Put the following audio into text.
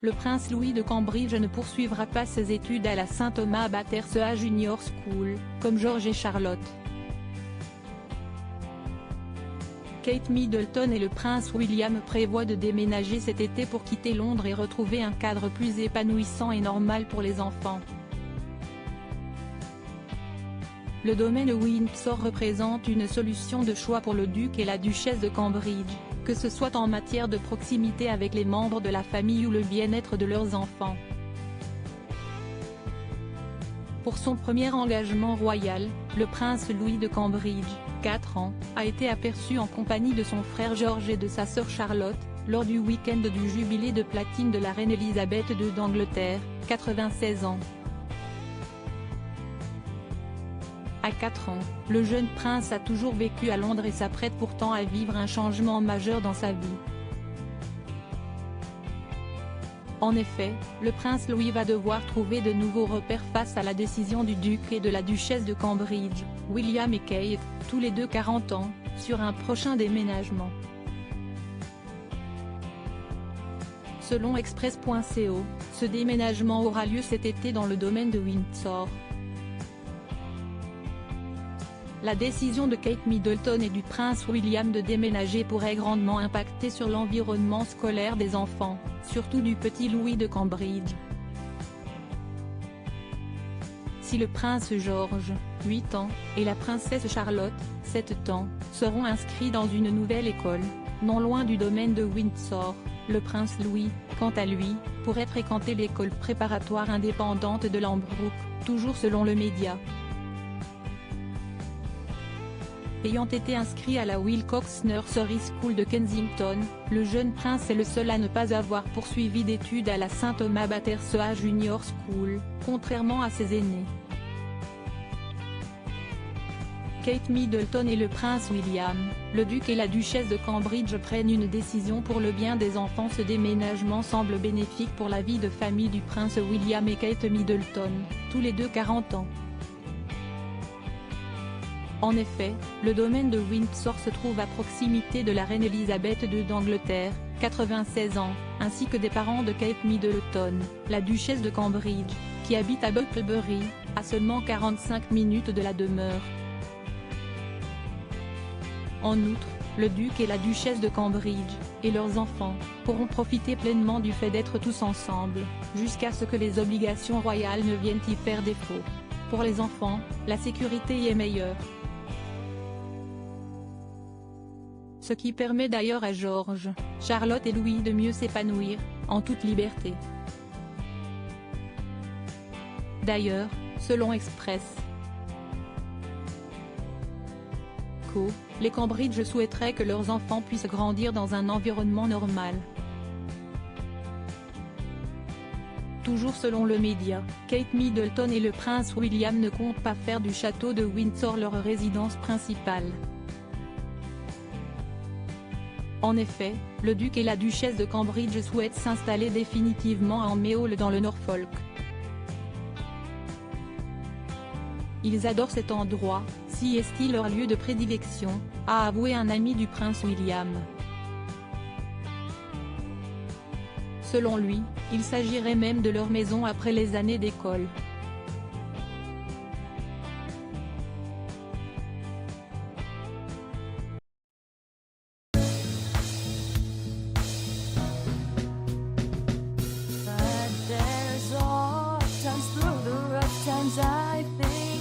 le prince Louis de Cambridge ne poursuivra pas ses études à la St Thomas Abattoirs Junior School, comme George et Charlotte. Kate Middleton et le prince William prévoient de déménager cet été pour quitter Londres et retrouver un cadre plus épanouissant et normal pour les enfants. Le domaine de Windsor représente une solution de choix pour le duc et la duchesse de Cambridge, que ce soit en matière de proximité avec les membres de la famille ou le bien-être de leurs enfants. Pour son premier engagement royal, le prince Louis de Cambridge, 4 ans, a été aperçu en compagnie de son frère George et de sa sœur Charlotte, lors du week-end du jubilé de platine de la reine Elisabeth II d'Angleterre, 96 ans. À 4 ans, le jeune prince a toujours vécu à Londres et s'apprête pourtant à vivre un changement majeur dans sa vie. En effet, le prince Louis va devoir trouver de nouveaux repères face à la décision du duc et de la duchesse de Cambridge, William et Kate, tous les deux 40 ans, sur un prochain déménagement. Selon Express.co, ce déménagement aura lieu cet été dans le domaine de Windsor. La décision de Kate Middleton et du prince William de déménager pourrait grandement impacter sur l'environnement scolaire des enfants, surtout du petit Louis de Cambridge. Si le prince George, 8 ans, et la princesse Charlotte, 7 ans, seront inscrits dans une nouvelle école, non loin du domaine de Windsor, le prince Louis, quant à lui, pourrait fréquenter l'école préparatoire indépendante de Lambrook, toujours selon le média. Ayant été inscrit à la Wilcox Nursery School de Kensington, le jeune prince est le seul à ne pas avoir poursuivi d'études à la St Thomas Abattoirs Junior School, contrairement à ses aînés. Kate Middleton et le prince William, le duc et la duchesse de Cambridge prennent une décision pour le bien des enfants. Ce déménagement semble bénéfique pour la vie de famille du prince William et Kate Middleton, tous les deux 40 ans. En effet, le domaine de Windsor se trouve à proximité de la reine Elisabeth II d'Angleterre, 96 ans, ainsi que des parents de Kate Middleton, la duchesse de Cambridge, qui habite à Bucklebury, à seulement 45 minutes de la demeure. En outre, le duc et la duchesse de Cambridge, et leurs enfants, pourront profiter pleinement du fait d'être tous ensemble, jusqu'à ce que les obligations royales ne viennent y faire défaut. Pour les enfants, la sécurité y est meilleure. Ce qui permet d'ailleurs à George, Charlotte et Louis de mieux s'épanouir, en toute liberté. D'ailleurs, selon Express.co, les Cambridge souhaiteraient que leurs enfants puissent grandir dans un environnement normal. Toujours selon le média, Kate Middleton et le prince William ne comptent pas faire du château de Windsor leur résidence principale. En effet, le duc et la duchesse de Cambridge souhaitent s'installer définitivement à Méole dans le Norfolk. Ils adorent cet endroit, si est-il leur lieu de prédilection, a avoué un ami du prince William. Selon lui, il s'agirait même de leur maison après les années d'école. But there's oft times through the rough times I think